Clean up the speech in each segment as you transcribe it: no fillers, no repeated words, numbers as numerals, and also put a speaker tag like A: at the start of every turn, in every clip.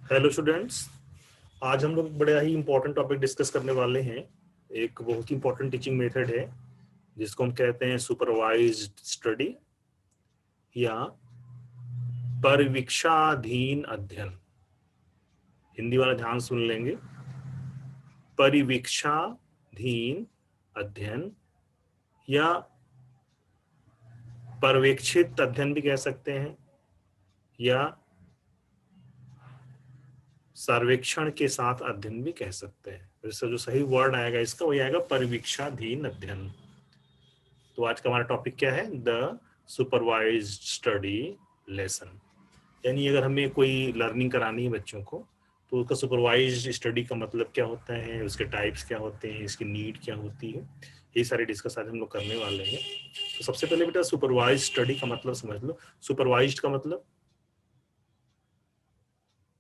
A: Hello students, आज हम लोग बड़ा ही इंपॉर्टेंट टॉपिक डिस्कस करने वाले हैं। एक बहुत ही इंपॉर्टेंट टीचिंग मेथड है जिसको हम कहते हैं सुपरवाइज्ड स्टडी या परिवीक्षाधीन अध्ययन। हिंदी वाला ध्यान सुन लेंगे। परिवीक्षाधीन अध्ययन या पर्यवेक्षित अध्ययन भी कह सकते हैं या सर्वेक्षण के साथ अध्ययन भी कह सकते हैं। इसका जो सही वर्ड आएगा इसका वही आएगा परिवीक्षाधीन अध्ययन। तो आज का हमारा टॉपिक क्या है? The supervised study lesson. यानी अगर हमें कोई लर्निंग करानी है बच्चों को तो उसका सुपरवाइज्ड स्टडी का मतलब क्या होता है, उसके टाइप्स क्या होते हैं, इसकी नीड क्या होती है, ये सारे डिस्कस आज हम लोग करने वाले हैं। तो सबसे पहले बेटा सुपरवाइज्ड स्टडी का मतलब समझ लो। सुपरवाइज्ड का मतलब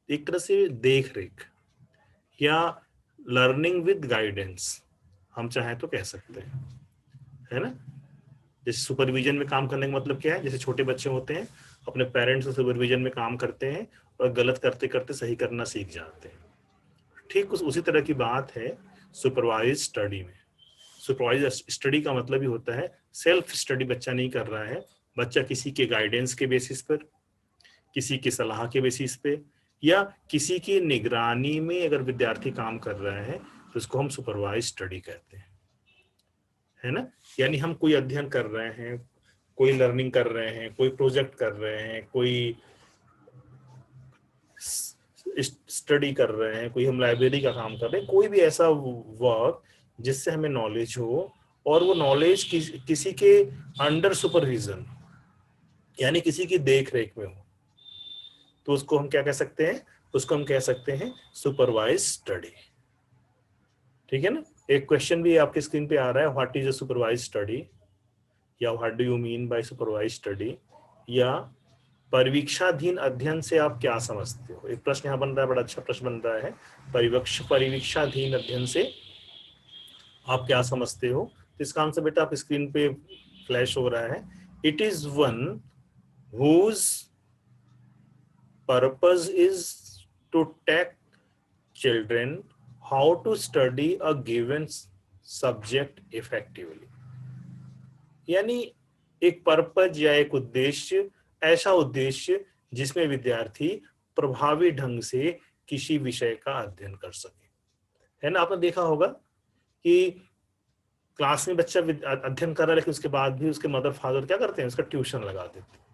A: एक तरह से देख रेख या लर्निंग विद गाइडेंस, हम चाहे तो कह सकते हैं, है ना। जैसे सुपरविजन में काम करने का मतलब क्या है? जैसे छोटे बच्चे होते हैं अपने पेरेंट्स के सुपरविजन में काम करते हैं और गलत करते करते सही करना सीख जाते हैं। ठीक उसी तरह की बात है सुपरवाइज स्टडी में। सुपरवाइज स्टडी का मतलब ही होता है सेल्फ स्टडी बच्चा नहीं कर रहा है, बच्चा किसी के गाइडेंस के बेसिस पर, किसी की सलाह के बेसिस पे या किसी की निगरानी में अगर विद्यार्थी काम कर रहा है तो उसको हम सुपरवाइज स्टडी कहते हैं, है ना। यानी हम कोई अध्ययन कर रहे हैं, कोई लर्निंग कर रहे हैं, कोई प्रोजेक्ट कर रहे हैं, कोई स्टडी कर रहे हैं, कोई हम लाइब्रेरी का काम कर रहे हैं, कोई भी ऐसा वर्क जिससे हमें नॉलेज हो और वो नॉलेज किसी के अंडर सुपरविजन यानी किसी की देख रेख में हो, तो उसको हम क्या कह सकते हैं? उसको हम कह सकते हैं सुपरवाइज स्टडी। ठीक है ना। एक क्वेश्चन भी आपके स्क्रीन पे आ रहा है, what is a supervise study या what do you mean by supervise study या परिवीक्षाधीन अध्ययन से आप क्या समझते हो। एक प्रश्न यहाँ बन रहा है, बड़ा अच्छा प्रश्न बन रहा है। परिवीक्षाधीन अध्ययन से आप क्या समझते हो? तो इसका आंसर बेटा आप स्क्रीन पे फ्लैश हो रहा है। It is one whose purpose is to teach children how to study a given subject effectively. यानी एक पर्पज या एक उद्देश्य, ऐसा उद्देश्य जिसमें विद्यार्थी प्रभावी ढंग से किसी विषय का अध्ययन कर सके, है ना। आपने देखा होगा कि क्लास में बच्चा अध्ययन कर रहा है लेकिन उसके बाद भी उसके मदर फादर क्या करते हैं? उसका ट्यूशन लगा देते हैं।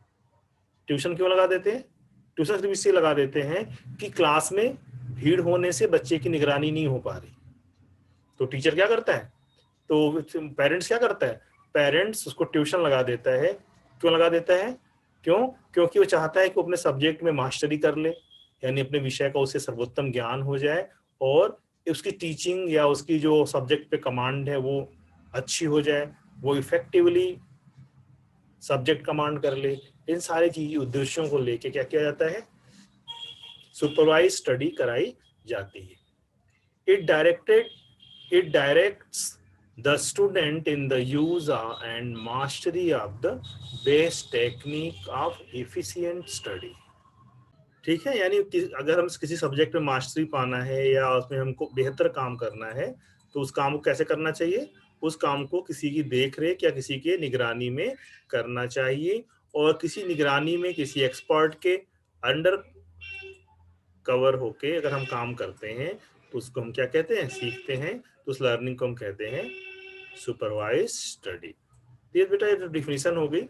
A: ट्यूशन क्यों लगा देते हैं? ट्यूशन सिर्फ इसलिए लगा देते हैं कि क्लास में भीड़ होने से बच्चे की निगरानी नहीं हो पा रही, तो टीचर क्या करता है, तो पेरेंट्स क्या करता है, पेरेंट्स उसको ट्यूशन लगा देता है। क्यों लगा देता है? क्यों? क्योंकि वो चाहता है कि वो अपने सब्जेक्ट में मास्टरी कर ले, यानी अपने विषय का उसे सर्वोत्तम ज्ञान हो जाए और उसकी टीचिंग या उसकी जो सब्जेक्ट पे कमांड है वो अच्छी हो जाए, वो इफेक्टिवली सब्जेक्ट कमांड कर ले। इन सारे चीज उद्देश्यों को लेके क्या किया जाता है? सुपरवाइज स्टडी कराई जाती है। It directs the student in the use and mastery of the base technique of efficient study। ठीक है, यानी अगर हम किसी सब्जेक्ट में मास्टरी पाना है या उसमें हमको बेहतर काम करना है तो उस काम को कैसे करना चाहिए? उस काम को किसी की देख रेख या किसी के निगरानी में करना चाहिए और किसी निगरानी में किसी एक्सपर्ट के अंडर कवर होके अगर हम काम करते हैं तो उसको हम क्या कहते हैं? सीखते हैं। तो उस लर्निंग को हम कहते हैं सुपरवाइज स्टडी। ये बेटा ये तो डिफिनीशन हो गई,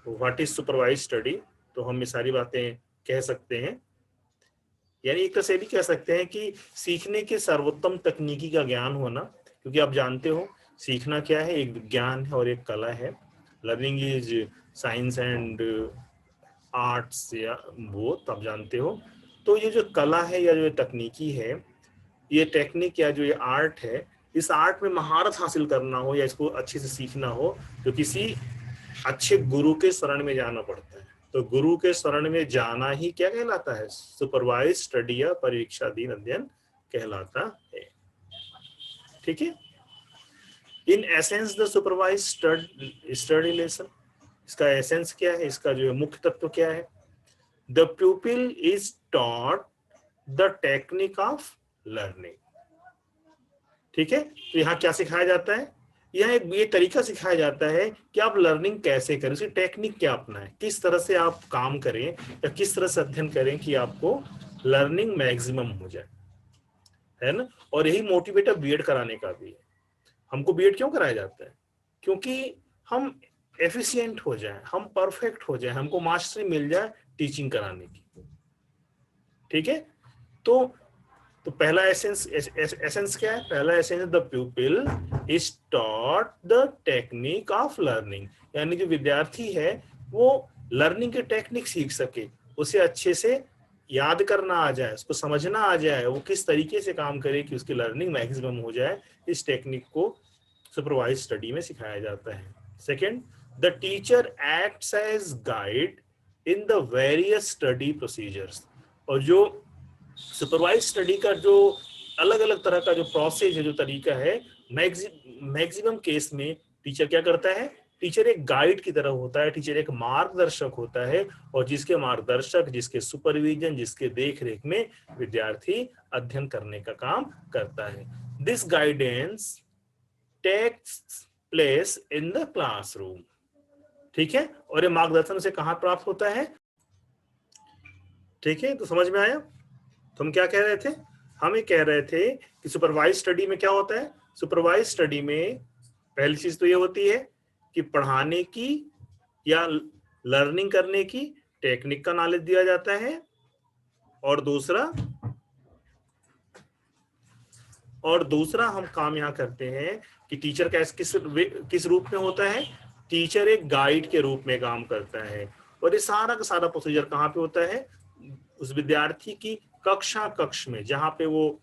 A: व्हाट इज सुपरवाइज स्टडी। तो हम ये सारी बातें कह सकते हैं, यानी एक तरह से भी कह सकते हैं कि सीखने के सर्वोत्तम तकनीकी का ज्ञान होना, क्योंकि आप जानते हो सीखना क्या है, एक विज्ञान है और एक कला है। Learning is science and arts या बोथ, आप जानते हो। तो ये जो कला है या जो तकनीकी है, ये टेक्निक या जो ये आर्ट है, इस आर्ट में महारत हासिल करना हो या इसको अच्छे से सीखना हो तो किसी अच्छे गुरु के शरण में जाना पड़ता है। तो गुरु के शरण में जाना ही क्या कहलाता है? सुपरवाइज स्टडी या परीक्षाधीन अध्ययन कहलाता है। ठीक है। In essence the supervise study lesson, इसका एसेंस क्या है, इसका जो मुख्य तत्व क्या है? The प्यूपिल is taught the technique of learning. ठीक है, तो यहाँ क्या सिखाया जाता है, यह एक ये तरीका सिखाया जाता है कि आप लर्निंग कैसे करें, उसकी टेक्निक क्या अपनाएं, किस तरह से आप काम करें या किस तरह से अध्ययन करें कि आपको लर्निंग मैक्सिमम हो जाए, है ना। और यही मोटिवेटर बीएड कराने का भी है। हमको बीएड क्यों कराया जाता है, क्योंकि हम एफिशिएंट हो जाएं, हम परफेक्ट हो जाएं, हमको मास्टरी मिल जाए टीचिंग कराने की। ठीक है, तो पहला एसेंस क्या है, पहला essence the प्यूपिल is taught the technique of learning, यानी जो विद्यार्थी है वो लर्निंग की टेक्निक सीख सके, उसे अच्छे से याद करना आ जाए, उसको समझना आ जाए, वो किस तरीके से काम करे कि उसकी लर्निंग मैक्सिमम हो जाए। इस टेक्निक को सुपरवाइज स्टडी में सिखाया जाता है। Second, the teacher acts as guide in the various study procedures, और जो सुपरवाइज स्टडी का जो अलग अलग तरह का जो प्रोसेस है, जो तरीका है, मैक्सिमम केस में टीचर क्या करता है, टीचर एक गाइड की तरह होता है, टीचर एक मार्गदर्शक होता है, और जिसके मार्गदर्शक, जिसके सुपरविजन, जिसके देख रेख में विद्यार्थी अध्ययन करने का काम करता है। This guidance takes place in the classroom. ठीक है, और ये मार्गदर्शन से कहां प्राप्त होता है। ठीक है, तो समझ में आया। तो हम क्या कह रहे थे, हम ये कह रहे थे कि सुपरवाइज स्टडी में क्या होता है, सुपरवाइज स्टडी में पहली चीज तो ये होती है कि पढ़ाने की या लर्निंग करने की टेक्निक का नॉलेज दिया जाता है, और दूसरा हम काम यहाँ करते हैं कि टीचर का किस रूप में होता है, टीचर एक गाइड के रूप में काम करता है। और ये सारा का सारा प्रोसीजर कहाँ पे होता है, उस विद्यार्थी की कक्ष में, जहाँ पे वो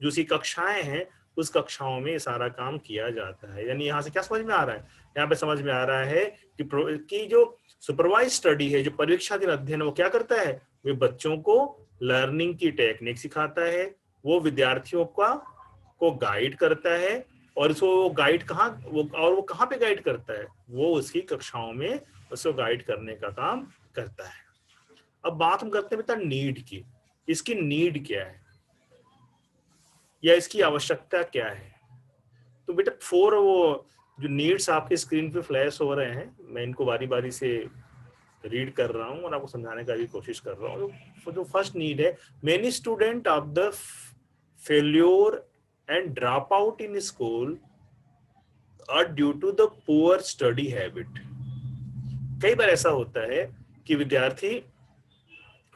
A: जो सी कक्षाएं हैं उस कक्षाओं में सारा काम किया जाता है। यानी यहाँ से क्या समझ में आ रहा है, यहाँ पे समझ में आ रहा है कि जो सुपरवाइज स्टडी है, जो परीक्षाधीन अध्ययन, वो क्या करता है, वे बच्चों को लर्निंग की टेक्निक सिखाता है, वो विद्यार्थियों को गाइड करता है, और इसको गाइड वो कहाँ पे गाइड करता है, वो उसकी कक्षाओं में उसको गाइड करने का काम करता है। अब बात हम करते हैं बेटा नीड की, इसकी नीड क्या है या इसकी आवश्यकता क्या है। तो बेटा वो जो नीड्स आपके स्क्रीन पे फ्लैश हो रहे हैं, मैं इनको बारी बारी से रीड कर रहा हूँ और आपको समझाने का भी कोशिश कर रहा हूँ। जो फर्स्ट नीड है, many student of the failure and drop out in school are due to the poor study habit. कई बार ऐसा होता है कि विद्यार्थी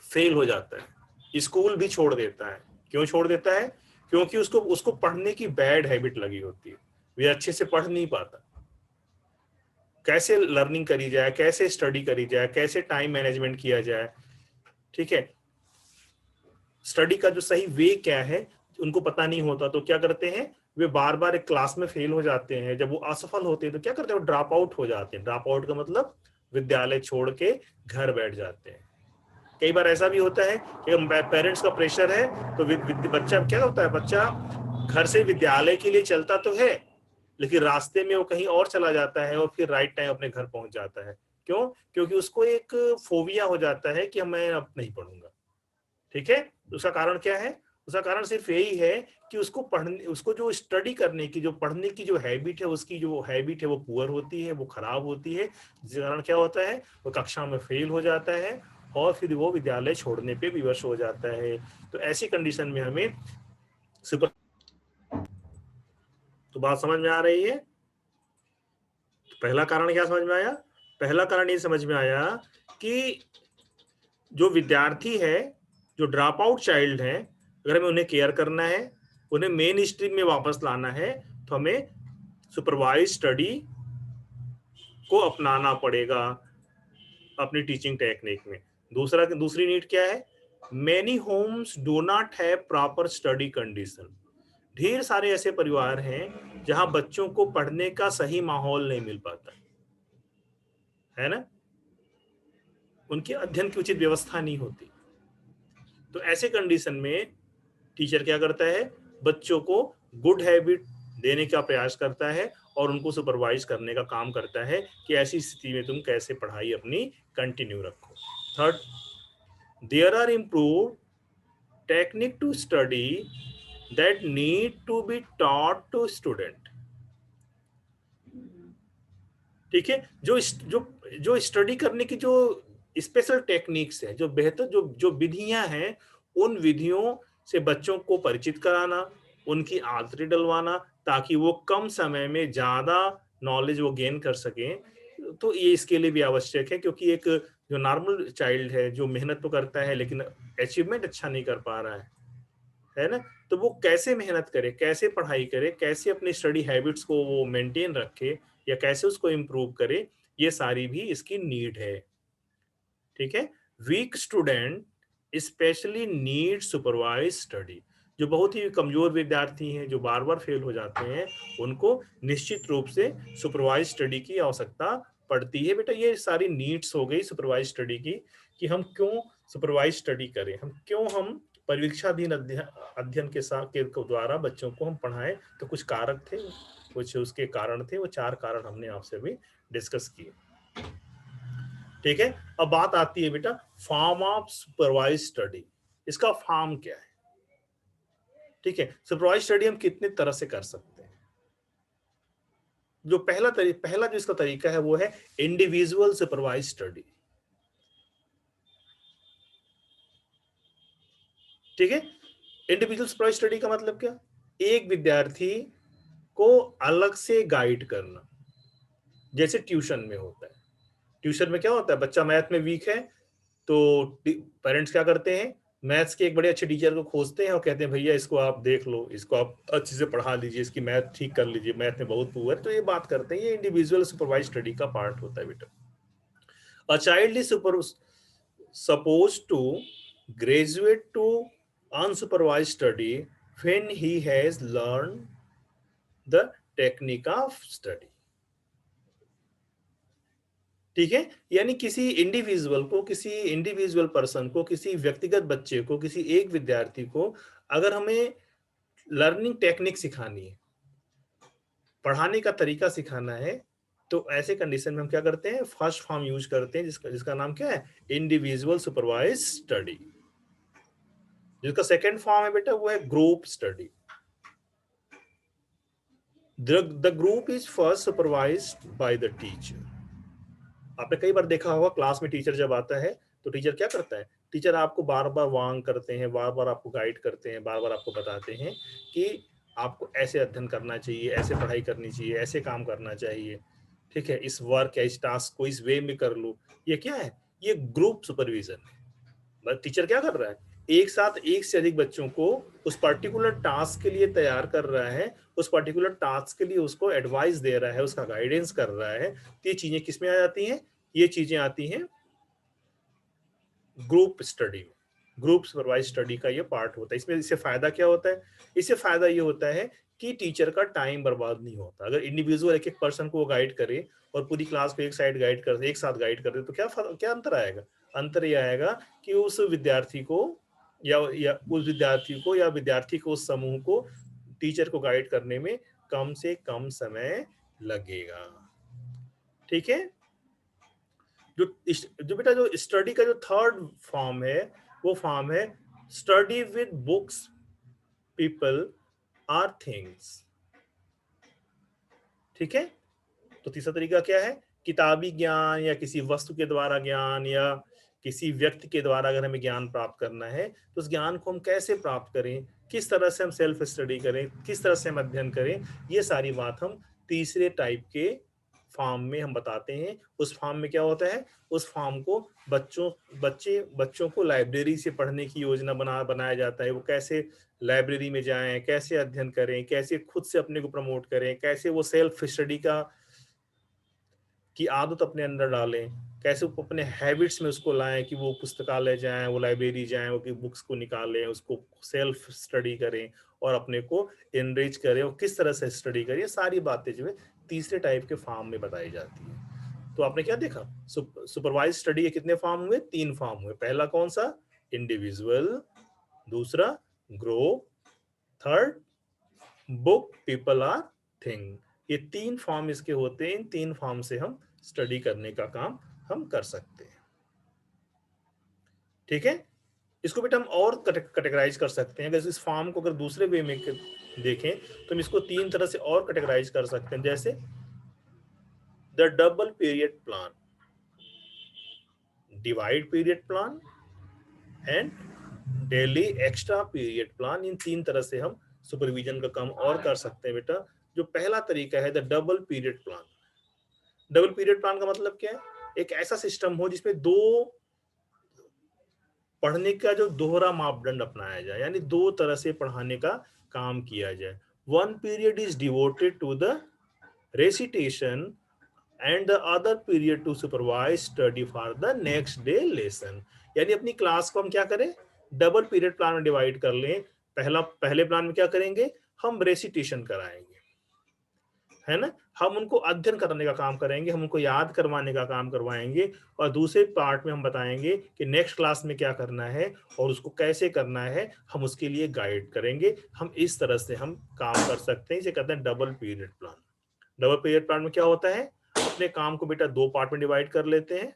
A: फेल हो जाता है, स्कूल भी छोड़ देता है। क्यों छोड़ देता है, क्योंकि उसको पढ़ने की बैड हैबिट लगी होती है, वे अच्छे से पढ़ नहीं पाता। कैसे लर्निंग करी जाए, कैसे स्टडी करी जाए, कैसे टाइम मैनेजमेंट किया जाए, ठीक है, स्टडी का जो सही वे क्या है उनको पता नहीं होता। तो क्या करते हैं, वे बार बार एक क्लास में फेल हो जाते हैं। जब वो असफल होते हैं तो क्या करते हैं, वो ड्रॉप आउट हो जाते हैं। ड्रॉप आउट का मतलब विद्यालय छोड़ के घर बैठ जाते हैं। कई बार ऐसा भी होता है कि पेरेंट्स का प्रेशर है तो बच्चा क्या होता है, बच्चा घर से विद्यालय के लिए चलता तो है, लेकिन रास्ते में वो कहीं और चला जाता है और फिर राइट टाइम अपने घर पहुंच जाता है। क्यों, क्योंकि उसको एक फोबिया हो जाता है कि मैं अब नहीं पढ़ूंगा। ठीक है, उसका कारण क्या है, उसका कारण सिर्फ यही है कि उसको जो स्टडी करने की, जो पढ़ने की जो हैबिट है, उसकी जो हैबिट है वो पुअर होती है, वो खराब होती है, जिसके कारण क्या होता है, वो कक्षा में फेल हो जाता है और फिर वो विद्यालय छोड़ने पे विवश हो जाता है। तो ऐसी कंडीशन में हमें सुपर, तो बात समझ में आ रही है। तो पहला कारण क्या समझ में आया, पहला कारण ये समझ में आया कि जो विद्यार्थी है, जो ड्रॉप आउट चाइल्ड है, अगर हमें उन्हें केयर करना है, उन्हें मेन स्ट्रीम में वापस लाना है, तो हमें सुपरवाइज स्टडी को अपनाना पड़ेगा अपनी टीचिंग टेक्निक में। दूसरी नीड क्या है, many homes do not have proper study condition. ढेर सारे ऐसे परिवार हैं जहां बच्चों को पढ़ने का सही माहौल नहीं मिल पाता है ना, उनके अध्ययन की उचित व्यवस्था नहीं होती। तो ऐसे कंडीशन में टीचर क्या करता है, बच्चों को गुड हैबिट देने का प्रयास करता है और उनको सुपरवाइज करने का काम करता है कि ऐसी स्थिति में तुम कैसे पढ़ाई अपनी कंटिन्यू रखो। Third, there are improve technique to study that need to be taught to student. ठीक है, जो स्टडी करने की जो स्पेशल टेक्निक्स है, जो बेहतर जो जो विधियां हैं, उन विधियों से बच्चों को परिचित कराना, उनकी आदतें डलवाना, ताकि वो कम समय में ज्यादा नॉलेज वो गेन कर सकें। तो ये इसके लिए भी आवश्यक है, क्योंकि एक जो नॉर्मल चाइल्ड है जो मेहनत तो करता है लेकिन अचीवमेंट अच्छा नहीं कर पा रहा है ना, तो वो कैसे मेहनत करे, कैसे पढ़ाई करे, कैसे अपनी स्टडी हैबिट्स को वो मेंटेन रखे, या कैसे उसको इम्प्रूव करे, ये सारी भी इसकी नीड है। ठीक है, weak student specially need supervise study. जो बहुत ही कमजोर विद्यार्थी हैं, जो बार बार फेल हो जाते हैं, उनको निश्चित रूप से सुपरवाइज स्टडी की आवश्यकता पड़ती है। बेटा ये सारी नीड्स हो गई सुपरवाइज स्टडी की, कि हम क्यों सुपरवाइज स्टडी करें, हम परीक्षाधीन अध्ययन अध्ययन के साथ के द्वारा बच्चों को हम पढ़ाएं। तो कुछ कारक थे, कुछ उसके कारण थे, वो 4 कारण हमने आपसे भी डिस्कस किए। ठीक है, अब बात आती है बेटा फॉर्म ऑफ सुपरवाइज स्टडी। इसका फॉर्म क्या है? ठीक है, सुपरवाइज स्टडी हम कितने तरह से कर सकते हैं। जो पहला जो इसका तरीका है वो है इंडिविजुअल सुपरवाइज स्टडी। ठीक है, इंडिविजुअल सुपरवाइज स्टडी का मतलब क्या? एक विद्यार्थी को अलग से गाइड करना, जैसे ट्यूशन में होता है। ट्यूशन में क्या होता है, बच्चा मैथ में वीक है, तो पेरेंट्स क्या करते हैं, मैथ्स के एक बड़े अच्छे टीचर को खोजते हैं और कहते हैं भैया इसको आप देख लो, इसको आप अच्छे से पढ़ा लीजिए, इसकी मैथ ठीक कर लीजिए, मैथ में बहुत पुअर है। तो ये बात करते हैं, ये इंडिविजुअल सुपरवाइज स्टडी का पार्ट होता है बेटा। A child is suppose to graduate to unsupervise study when he has learn the technique of study. ठीक है, यानी किसी इंडिविजुअल पर्सन को, किसी व्यक्तिगत बच्चे को, किसी एक विद्यार्थी को अगर हमें लर्निंग टेक्निक सिखानी है, पढ़ाने का तरीका सिखाना है, तो ऐसे कंडीशन में हम क्या करते हैं, फर्स्ट फॉर्म यूज करते हैं, जिसका नाम क्या है, इंडिविजुअल सुपरवाइज स्टडी। जिसका सेकेंड फॉर्म है बेटा वो है group study. The group is first supervised by the teacher. आपने कई बार देखा होगा क्लास में टीचर जब आता है तो टीचर क्या करता है, टीचर आपको बार बार वार्न करते हैं, बार बार आपको गाइड करते हैं, बार बार आपको बताते हैं कि आपको ऐसे अध्ययन करना चाहिए, ऐसे पढ़ाई करनी चाहिए, ऐसे काम करना चाहिए। ठीक है, इस वर्क या इस टास्क को इस वे में कर लो। ये क्या है, ये ग्रुप सुपरविजन है। बस टीचर क्या कर रहा है, एक साथ एक से अधिक बच्चों को उस पर्टिकुलर टास्क के लिए तैयार कर रहा है, उस पर्टिकुलर टास्क के लिए उसको एडवाइस दे रहा है, उसका गाइडेंस कर रहा है। तो ये चीजें किसमें आ जाती हैं, ये चीजें आती हैं ग्रुप स्टडी में। ग्रुप सुपरवाइज स्टडी का ये पार्ट होता है। इसमें इससे फायदा क्या होता है, इससे फायदा ये होता है कि टीचर का टाइम बर्बाद नहीं होता। अगर इंडिविजुअल एक एक पर्सन को वो गाइड करे और पूरी क्लास को एक साइड गाइड कर दे, एक साथ गाइड कर दे, तो क्या अंतर आएगा, अंतर ये आएगा कि उस विद्यार्थी को या विद्यार्थी को, उस समूह को टीचर को गाइड करने में कम से कम समय लगेगा। ठीक है, जो बेटा जो स्टडी का जो थर्ड फॉर्म है वो फॉर्म है study with books, people or things. ठीक है, तो तीसरा तरीका क्या है, किताबी ज्ञान या किसी वस्तु के द्वारा ज्ञान या किसी व्यक्ति के द्वारा अगर हमें ज्ञान प्राप्त करना है, तो उस ज्ञान को हम कैसे प्राप्त करें, किस तरह से हम सेल्फ स्टडी करें, किस तरह से हम अध्ययन करें, ये सारी बात हम तीसरे टाइप के फॉर्म में हम बताते हैं। उस फॉर्म में क्या होता है, उस फॉर्म को बच्चों को लाइब्रेरी से पढ़ने की योजना बनाया जाता है। वो कैसे लाइब्रेरी में जाएं, कैसे अध्ययन करें, कैसे खुद से अपने को प्रमोट करें, कैसे वो सेल्फ स्टडी की आदत अपने अंदर डालें, कैसे वो अपने हैबिट्स में उसको लाएं कि वो पुस्तकालय जाएं, वो लाइब्रेरी जाएं, वो बुक्स को निकालें, उसको सेल्फ स्टडी करें और अपने को एनरिच करें, और किस तरह से स्टडी करें। सारी बातें जो है तीसरे टाइप के फॉर्म में बताई जाती है। तो आपने क्या देखा, सुपरवाइज स्टडी के कितने फॉर्म हुए, 3 फॉर्म हुए। पहला कौन सा, इंडिविजुअल, दूसरा group, third book, people or thing. ये 3 फॉर्म इसके होते हैं। इन 3 फॉर्म से हम स्टडी करने का काम हम कर सकते हैं। ठीक है, इसको बेटा हम और कैटेगराइज कर सकते हैं। अगर इस फॉर्म को अगर दूसरे वे में देखें तो हम इसको 3 तरह से और कैटेगराइज कर सकते हैं, जैसे the double period plan, divide period plan and daily extra period plan. इन 3 तरह से हम सुपरविजन का काम और कर सकते हैं बेटा। जो पहला तरीका है the double period plan. Double period plan का मतलब क्या है? एक ऐसा सिस्टम हो जिसमें दो पढ़ने का जो दोहरा मापदंड अपनाया जाए, यानी 2 तरह से पढ़ाने का काम किया जाए। One period is devoted to the recitation and the other period to supervise study for the next day lesson. यानी अपनी क्लास को हम क्या करें, डबल पीरियड प्लान में डिवाइड कर लें। पहले प्लान में क्या करेंगे, हम रेसिटेशन कराएंगे, है ना, हम उनको अध्ययन करने का काम करेंगे, हम उनको याद करवाने का काम करवाएंगे, और दूसरे पार्ट में हम बताएंगे कि नेक्स्ट क्लास में क्या करना है और उसको कैसे करना है, हम उसके लिए गाइड करेंगे। हम इस तरह से हम काम कर सकते हैं, इसे कहते हैं double period plan. Double period plan में क्या होता है, अपने काम को बेटा 2 पार्ट में डिवाइड कर लेते हैं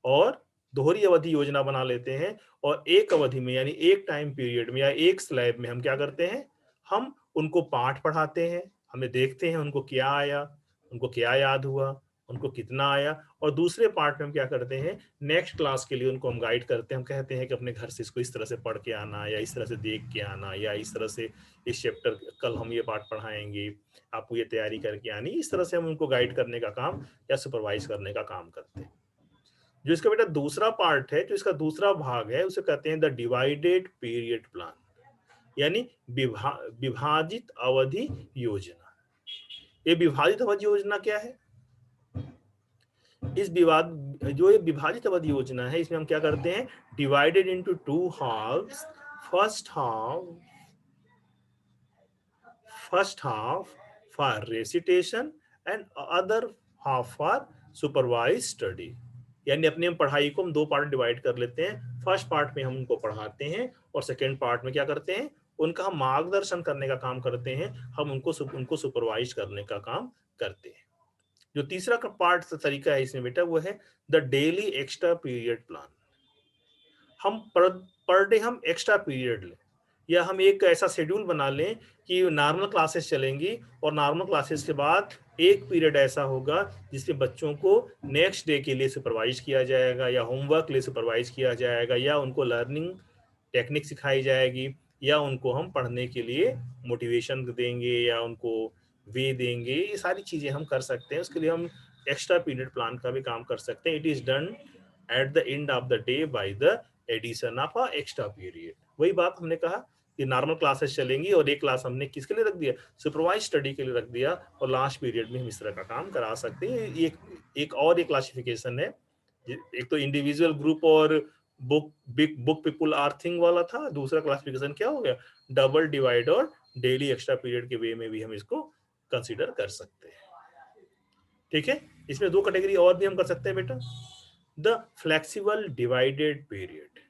A: और दोहरी अवधि योजना बना लेते हैं, और एक अवधि में यानी एक टाइम पीरियड में या एक स्लैब में हम क्या करते हैं, हम उनको पाठ पढ़ाते हैं, हमें देखते हैं उनको क्या आया, उनको क्या याद हुआ, उनको कितना आया, और दूसरे पार्ट में हम क्या करते हैं, नेक्स्ट क्लास के लिए उनको हम गाइड करते हैं। हम कहते हैं कि अपने घर से इसको इस तरह से पढ़ के आना, या इस तरह से देख के आना, या इस तरह से इस चैप्टर कल हम ये पाठ पढ़ाएंगे, आपको ये तैयारी करके आनी। इस तरह से हम उनको गाइड करने का काम या सुपरवाइज करने का काम करते हैं। जो इसका बेटा दूसरा पार्ट है, जो इसका दूसरा भाग है, उसे कहते हैं द डिवाइडेड पीरियड प्लान, यानी विभाजित अवधि योजना। ये विभाजित अवधि योजना क्या है? इस जो ये विभाजित अवधि योजना है, इसमें हम क्या करते हैं, divided into 2 halves. First half for recitation and other half for supervise study. यानी अपनी हम पढ़ाई को हम 2 पार्ट डिवाइड कर लेते हैं। फर्स्ट पार्ट में हम उनको पढ़ाते हैं, और सेकेंड पार्ट में क्या करते हैं, उनका हम मार्गदर्शन करने का काम करते हैं, हम उनको सुपरवाइज करने का काम करते हैं। जो तीसरा का पार्ट तरीका है इसमें बेटा, वो है the daily extra period plan. हम पर डे हम एक्स्ट्रा पीरियड लें, या हम एक ऐसा शेड्यूल बना लें कि नॉर्मल क्लासेस चलेंगी, और नॉर्मल क्लासेस के बाद एक पीरियड ऐसा होगा जिसमें बच्चों को नेक्स्ट डे के लिए सुपरवाइज किया जाएगा, या होमवर्क के लिए सुपरवाइज किया जाएगा, या उनको लर्निंग टेक्निक सिखाई जाएगी, या उनको हम पढ़ने के लिए मोटिवेशन देंगे, या उनको वे देंगे। ये सारी चीज़ें हम कर सकते हैं। उसके लिए हम एक्स्ट्रा पीरियड प्लान का भी काम कर सकते हैं। It is done at the end of the day by the addition of a extra period. वही बात हमने कहा कि नॉर्मल क्लासेस चलेंगी, और एक क्लास हमने किसके लिए रख दिया, सुपरवाइज स्टडी के लिए रख दिया, और लास्ट पीरियड में हम इस तरह का काम करा सकते हैं। एक और एक क्लासिफिकेशन है। एक तो इंडिविजुअल, ग्रुप और बुक पीपुल आर थिंग वाला था। दूसरा क्लासिफिकेशन क्या हो गया, डबल डिवाइड और डेली एक्स्ट्रा पीरियड के वे में भी हम इसको कंसीडर कर सकते हैं। ठीक है, इसमें 2 कैटेगरी और भी हम कर सकते हैं बेटा, द फ्लेक्सिबल डिवाइडेड पीरियड,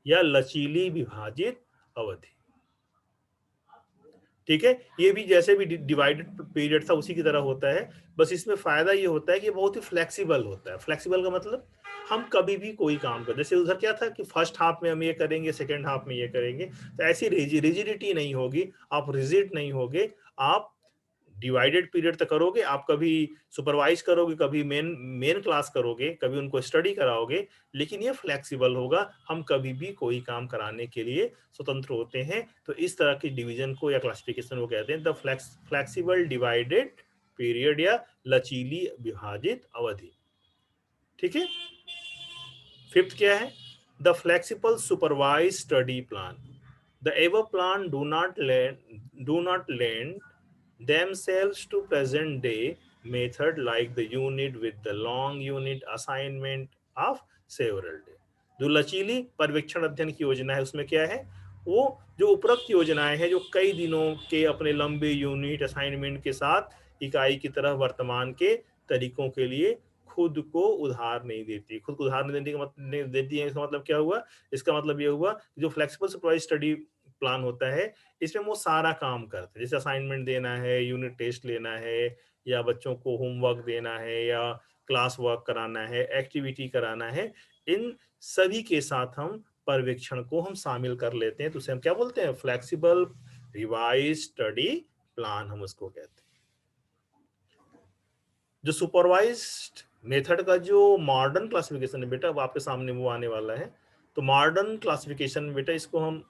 A: या लचीली विभाजित अवधि। ठीक है, ये भी जैसे भी डिवाइडेड पीरियड था उसी की तरह होता है, बस इसमें फायदा ये होता है कि बहुत ही फ्लेक्सिबल होता है। फ्लेक्सिबल का मतलब हम कभी भी कोई काम कर, जैसे उधर क्या था कि फर्स्ट हाफ में हम ये करेंगे, सेकेंड हाफ में ये करेंगे, तो ऐसी रिजिडिटी नहीं होगी, आप रिजिड नहीं होगे। आप डिवाइडेड पीरियड तक करोगे, आप कभी सुपरवाइज करोगे, कभी मेन क्लास करोगे, कभी उनको स्टडी कराओगे, लेकिन ये फ्लेक्सिबल होगा। हम कभी भी कोई काम कराने के लिए स्वतंत्र होते हैं। तो इस तरह की डिवीजन को या क्लासिफिकेशन को कहते हैं द फ्लेक्सिबल डिवाइडेड पीरियड, या लचीली विभाजित अवधि। ठीक है, फिफ्थ क्या है, the flexible supervise study plan. The ever plan do not lend themselves to present day method like the unit with the long unit assignment of several day। जो लचीली पर्यवेक्षण अध्ययन की योजना है, उसमें क्या है, वो जो उपरोक्त योजनाएं हैं जो कई दिनों के अपने लंबे यूनिट असाइनमेंट के साथ इकाई की तरह वर्तमान के तरीकों के लिए खुद को उधार नहीं देती। खुद को उधार नहीं देने का मतलब नहीं देती है, इसका मतलब क्या हुआ, इसका मतलब ये हुआ जो फ्लेक्सिबल सुपरवाइज स्टडी प्लान होता है, इसमें वो सारा काम करते हैं। जैसे असाइनमेंट देना है, यूनिट टेस्ट लेना है, या बच्चों को होमवर्क देना है, या क्लास वर्क कराना है, एक्टिविटी कराना है, इन सभी के साथ हम पर्यवेक्षण को हम शामिल कर लेते हैं, तो उसे हम क्या बोलते हैं, फ्लेक्सिबल रिवाइज स्टडी प्लान हम उसको कहते हैं। जो सुपरवाइज्ड मेथड का जो मॉडर्न क्लासिफिकेशन है बेटा, वो आपके सामने वो आने वाला है। तो मॉडर्न क्लासिफिकेशन में बेटा इसको हम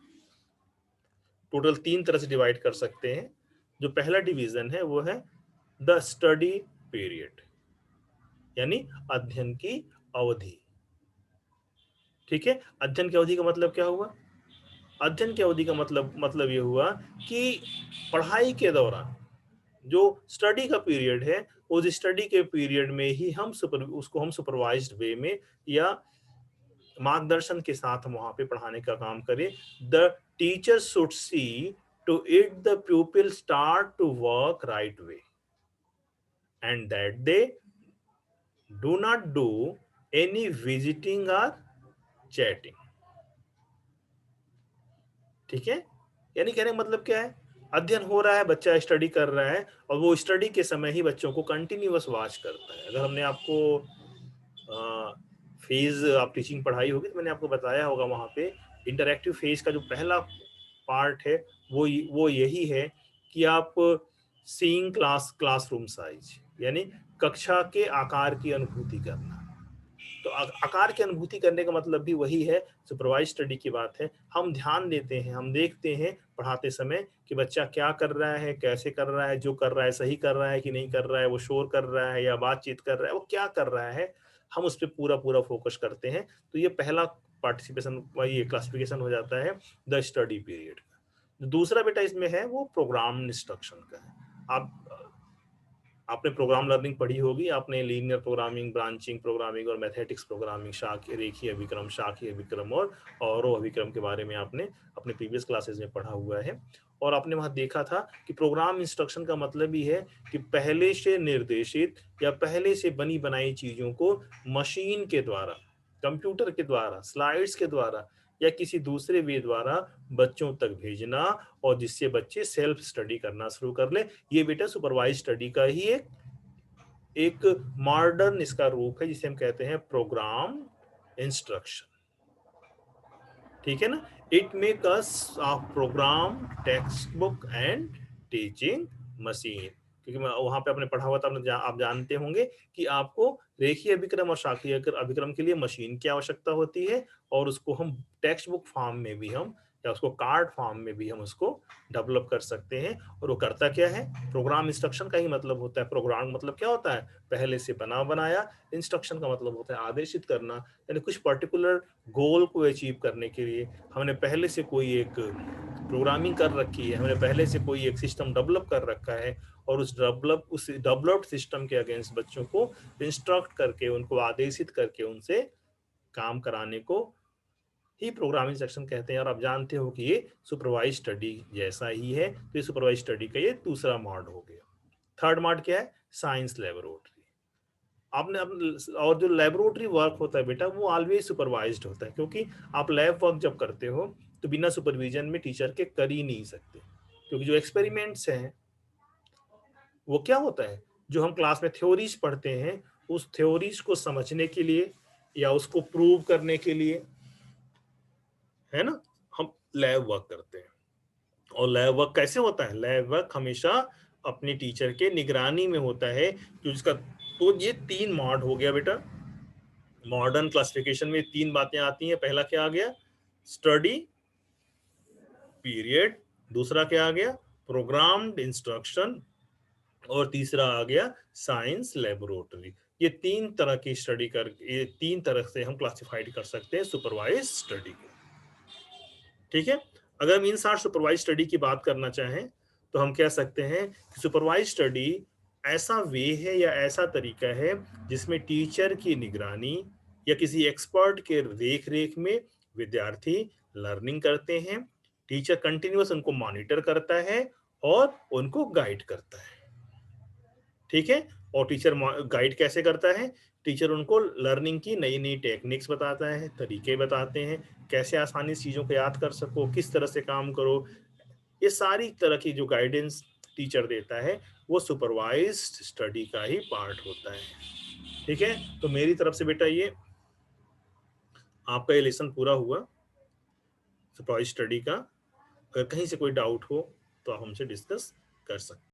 A: टोटल 3 तरह से डिवाइड कर सकते हैं। जो पहला डिवीजन है वो है द स्टडी पीरियड, यानी अध्ययन की अवधि। ठीक है, अध्ययन की अवधि का मतलब क्या हुआ? अध्ययन की अवधि का मतलब ये हुआ कि पढ़ाई के दौरान जो स्टडी का पीरियड है, उस स्टडी के पीरियड में ही हम उसको हम सुपरवाइज्ड वे में या मार्गदर्शन के साथ हम वहां पे पढ़ाने का काम करें। The teacher should see to it the pupil start to work right way and that they do not do any visiting or chatting. ठीक है, यानी कहने का मतलब क्या है, अध्ययन हो रहा है, बच्चा स्टडी कर रहा है और वो स्टडी के समय ही बच्चों को कंटिन्यूअस वॉच करता है। अगर हमने आपको फेज आप टीचिंग पढ़ाई होगी तो मैंने आपको बताया होगा वहाँ पे इंटरैक्टिव फेज का जो पहला पार्ट है वो यही है कि आप सीइंग क्लासरूम साइज, यानी कक्षा के आकार की अनुभूति करना। तो आकार की अनुभूति करने का मतलब भी वही है, सुपरवाइज स्टडी की बात है। हम ध्यान देते हैं, हम देखते हैं पढ़ाते समय कि बच्चा क्या कर रहा है, कैसे कर रहा है, जो कर रहा है सही कर रहा है कि नहीं कर रहा है, वो शोर कर रहा है या बातचीत कर रहा है, वो क्या कर रहा है, हम उस पर पूरा पूरा फोकस करते हैं। तो ये पहला पार्टिसिपेशन, ये क्लासिफिकेशन हो जाता है द स्टडी पीरियड का। दूसरा बेटा इसमें है वो प्रोग्राम इंस्ट्रक्शन का है। आपने प्रोग्राम लर्निंग पढ़ी होगी, आपने लीनियर प्रोग्रामिंग, ब्रांचिंग प्रोग्रामिंग और मैथमेटिक्स प्रोग्रामिंग, रेखीय अभिक्रम, शाखीय अभिक्रम और रो अभिक्रम के बारे में आपने अपने प्रीवियस क्लासेस में पढ़ा हुआ है। और आपने वहां देखा था कि प्रोग्राम इंस्ट्रक्शन का मतलब ही है कि पहले से निर्देशित या पहले से बनी बनाई चीजों को मशीन के द्वारा, कंप्यूटर के द्वारा, स्लाइड्स के द्वारा या किसी दूसरे वे द्वारा बच्चों तक भेजना, और जिससे बच्चे सेल्फ स्टडी करना शुरू कर ले। ये बेटा सुपरवाइज स्टडी का ही एक मॉडर्न इसका रूप है, जिसे हम कहते हैं प्रोग्राम इंस्ट्रक्शन। ठीक है ना, it make us program text book and teaching machine. क्योंकि मैं वहां पे आपने पढ़ा हुआ था, आप जानते होंगे कि आपको रेखीय अभिक्रम और शाखीय अभिक्रम के लिए मशीन की आवश्यकता होती है, और उसको हम टेक्स्ट बुक फॉर्म में भी हम या उसको कार्ड फॉर्म में भी हम उसको डेवलप कर सकते हैं। और वो करता क्या है, प्रोग्राम इंस्ट्रक्शन का ही मतलब होता है। प्रोग्राम मतलब क्या होता है, पहले से बना बनाया। इंस्ट्रक्शन का मतलब होता है आदेशित करना, यानी कुछ पर्टिकुलर गोल को अचीव करने के लिए हमने पहले से कोई एक प्रोग्रामिंग कर रखी है, हमने पहले से कोई एक सिस्टम डेवलप कर रखा है, और उस डेवलप्ड सिस्टम के अगेंस्ट बच्चों को इंस्ट्रक्ट करके, उनको आदेशित करके उनसे काम कराने को ही प्रोग्रामिंग सेक्शन कहते हैं। और आप जानते हो कि ये सुपरवाइज स्टडी जैसा ही है। तो ये सुपरवाइज स्टडी का ये दूसरा मॉड हो गया। थर्ड मॉड क्या है, साइंस लेबोरेटरी। आपने और जो लेबोरेटरी वर्क होता है बेटा, वो ऑलवेज सुपरवाइज्ड होता है, क्योंकि आप लैब वर्क जब करते हो तो बिना सुपरविजन में टीचर के कर ही नहीं सकते। क्योंकि जो एक्सपेरिमेंट्स हैं वो क्या होता है, जो हम क्लास में थ्योरीज पढ़ते हैं, उस थ्योरीज को समझने के लिए या उसको प्रूव करने के लिए, है ना, हम लैब वर्क करते हैं। और लैब वर्क कैसे होता है, लैब वर्क हमेशा अपने टीचर के निगरानी में होता है। जो इसका, तो ये 3 मॉड हो गया बेटा। मॉडर्न क्लासिफिकेशन में 3 बातें आती हैं। पहला क्या आ गया, स्टडी पीरियड। दूसरा क्या आ गया, प्रोग्राम्ड इंस्ट्रक्शन। और तीसरा आ गया साइंस लेबोरेटरी। ये 3 तरह की स्टडी कर, ये 3 तरह से हम क्लासिफाइड कर सकते हैं सुपरवाइज स्टडी को। ठीक है, अगर हम इन 60 सुपरवाइज स्टडी की बात करना चाहें तो हम कह सकते हैं कि सुपरवाइज स्टडी ऐसा वे है या ऐसा तरीका है जिसमें टीचर की निगरानी या किसी एक्सपर्ट के देख रेख में विद्यार्थी लर्निंग करते हैं। टीचर कंटिन्यूअस उनको मॉनिटर करता है और उनको गाइड करता है। ठीक है, और टीचर गाइड कैसे करता है, टीचर उनको लर्निंग की नई नई टेक्निक्स बताता है, तरीके बताते हैं, कैसे आसानी से चीज़ों को याद कर सको, किस तरह से काम करो। ये सारी तरह की जो गाइडेंस टीचर देता है वो सुपरवाइज्ड स्टडी का ही पार्ट होता है। ठीक है, तो मेरी तरफ से बेटा ये आपका ये लेसन पूरा हुआ। टॉय स्टडी का। अगर कहीं से कोई डाउट हो तो आप हमसे डिस्कस कर सकते हैं।